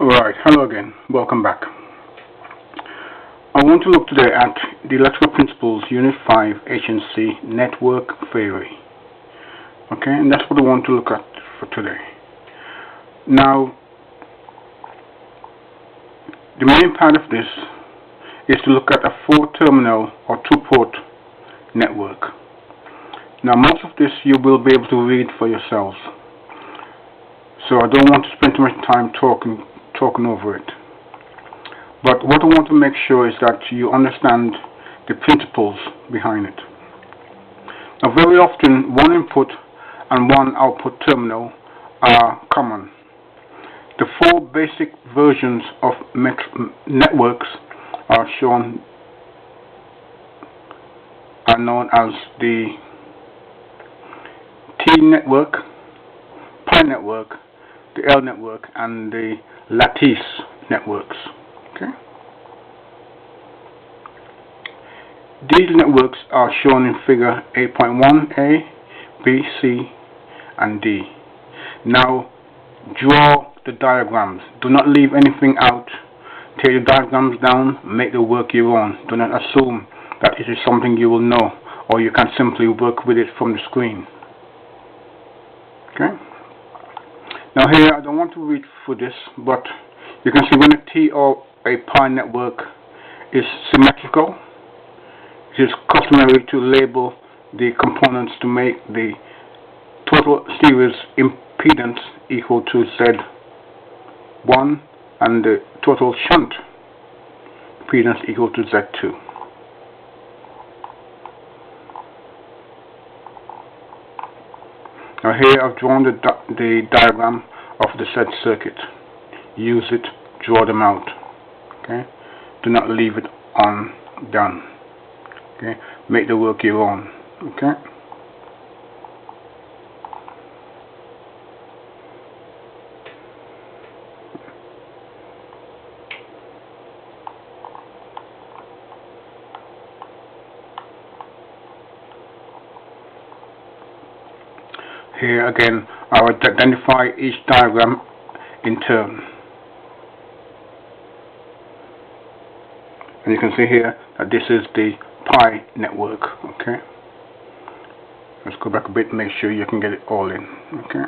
Alright, hello again, welcome back. I want to look today at the Electrical Principles Unit 5 HNC Network Theory. Okay, and that's what I want to look at for today. Now, the main part of this is to look at a 4-terminal or 2-port network. Now, most of this you will be able to read for yourselves, so I don't want to spend too much time talking over it. But what I want to make sure is that you understand the principles behind it. Now, very often one input and one output terminal are common. The 4 basic versions of networks are known as the T network, Pi network, the L network, and the lattice networks. Okay. These networks are shown in figure 8.1a, b, c, and d. Now, draw the diagrams. Do not leave anything out. Take the diagrams down, make the work your own. Do not assume that it is something you will know, or you can simply work with it from the screen. Okay. Now here, I don't want to read through this, but you can see when a T or a Pi network is symmetrical, it is customary to label the components to make the total series impedance equal to Z1 and the total shunt impedance equal to Z2. Now here I've drawn the diagram of the said circuit. Use it, draw them out. Okay? Do not leave it undone. Okay? Make the work your own. Okay? Here again, I will identify each diagram in turn. And you can see here that this is the Pi network. Okay. Let's go back a bit and make sure you can get it all in. Okay.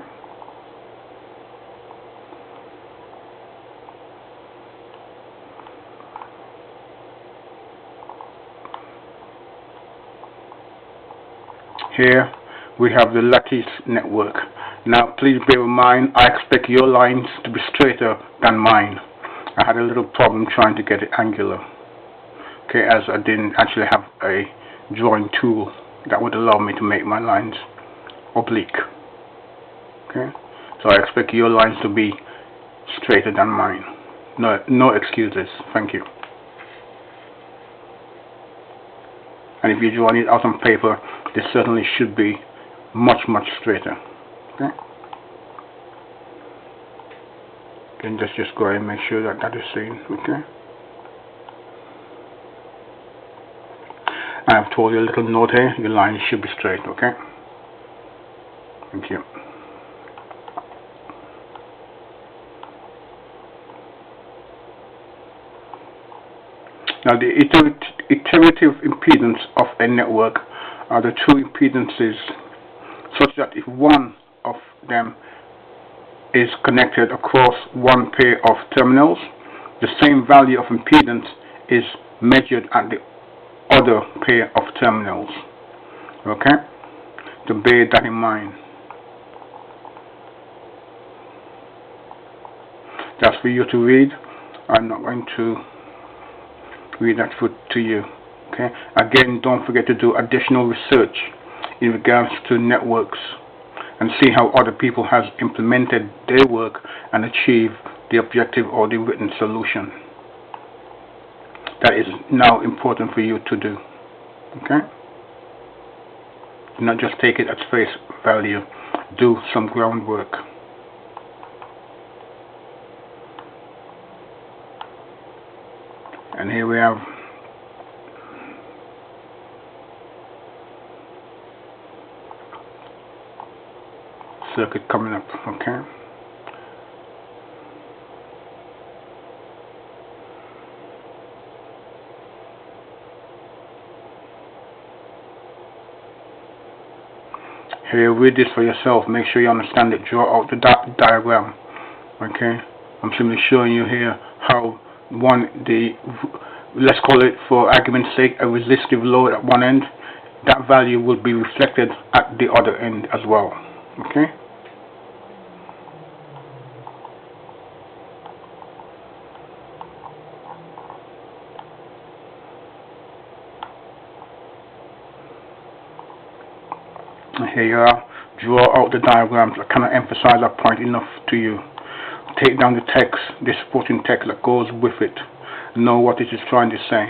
Here we have the lattice network. Now please bear in mind, I expect your lines to be straighter than mine. I had a little problem trying to get it angular. Okay, as I didn't actually have a drawing tool that would allow me to make my lines oblique. Okay, so I expect your lines to be straighter than mine. No excuses. Thank you. And if you're drawing it out on paper, this certainly should be much straighter. Okay. Then just go ahead and make sure that is seen. Okay. I have told you a little note here. Your lines should be straight. Okay. Thank you. Now, the iterative impedance of a network are the 2 impedances such that if one of them is connected across one pair of terminals, the same value of impedance is measured at the other pair of terminals. Okay? To bear that in mind. That's for you to read. I'm not going to read that to you. Okay? Again, don't forget to do additional research in regards to networks and see how other people have implemented their work and achieved the objective or the written solution. That is now important for you to do. Okay? Do not just take it at face value. Do some groundwork. And here we have circuit coming up. Okay. Here, read this for yourself. Make sure you understand it. Draw out the diagram. Okay, I'm simply showing you here how let's call it for argument's sake a resistive load at one end. That value will be reflected at the other end as well. Okay. Here you are. Draw out the diagrams. I cannot emphasize that point enough to you. Take down the text, the supporting text that goes with it. Know what it is trying to say.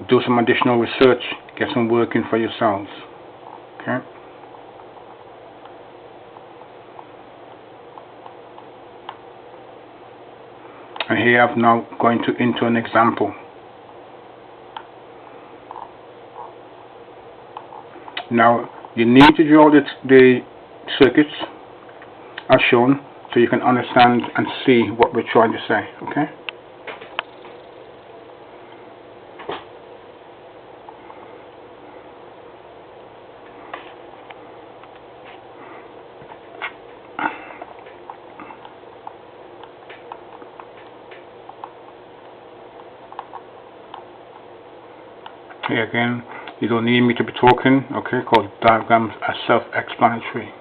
Do some additional research. Get some working for yourselves. Okay. And here I'm now going into an example. Now you need to draw the circuits as shown so you can understand and see what we're trying to say. Okay. Here again, you don't need me to be talking, okay, because diagrams are self-explanatory.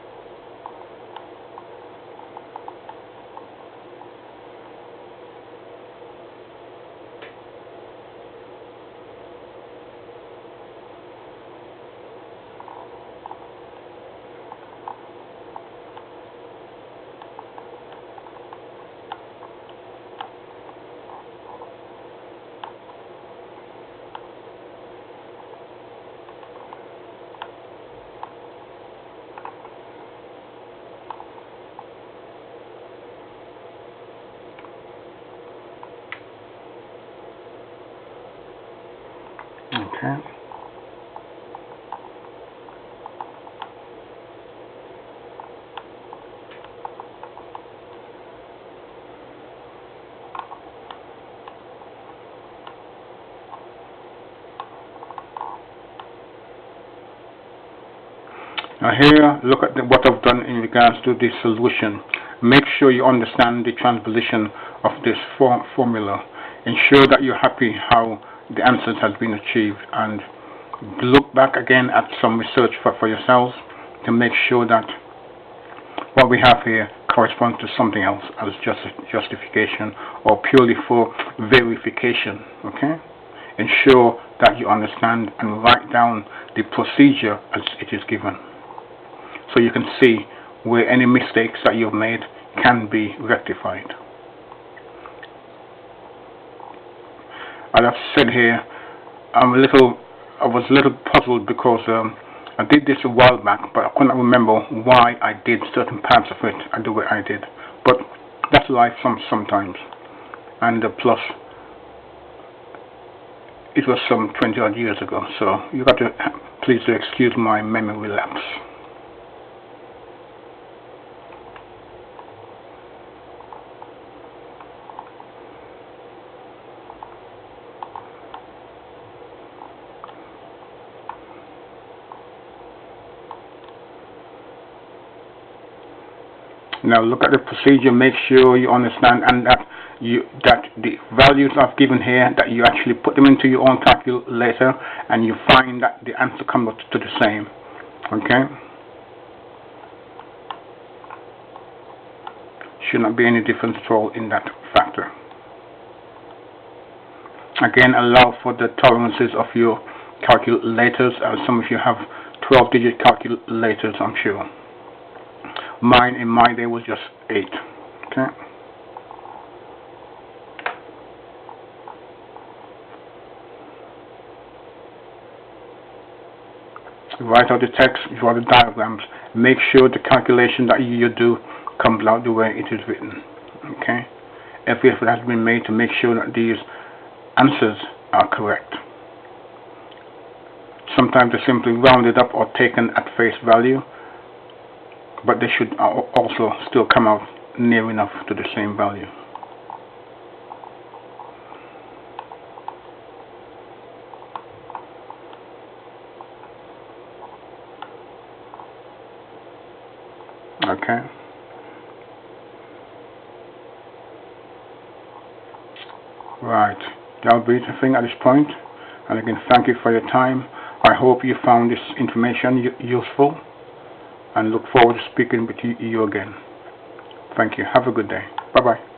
Okay. Now here, look at what I've done in regards to this solution. Make sure you understand the transposition of this formula. Ensure that you're happy how the answers has been achieved, and look back again at some research for yourselves to make sure that what we have here corresponds to something else as justification or purely for verification. Okay? Ensure that you understand and write down the procedure as it is given, so you can see where any mistakes that you've made can be rectified. As I've said here, I was a little puzzled because I did this a while back, but I couldn't remember why I did certain parts of it and the way I did. But that's life sometimes. And plus, it was some 20 odd years ago, so you got to please excuse my memory lapse. Now look at the procedure, make sure you understand and that the values I've given here, that you actually put them into your own calculator and you find that the answer comes up to the same. Okay? Should not be any difference at all in that factor. Again, allow for the tolerances of your calculators, as some of you have 12-digit calculators, I'm sure. Mine in my day was just 8. Okay. Write out the text, draw the diagrams. Make sure the calculation that you do comes out the way it is written. Okay. Every effort has been made to make sure that these answers are correct. Sometimes they're simply rounded up or taken at face value, but they should also still come out near enough to the same value. Okay. Right. That'll be the thing at this point. And again, thank you for your time. I hope you found this information useful, and look forward to speaking with you again. Thank you. Have a good day. Bye-bye.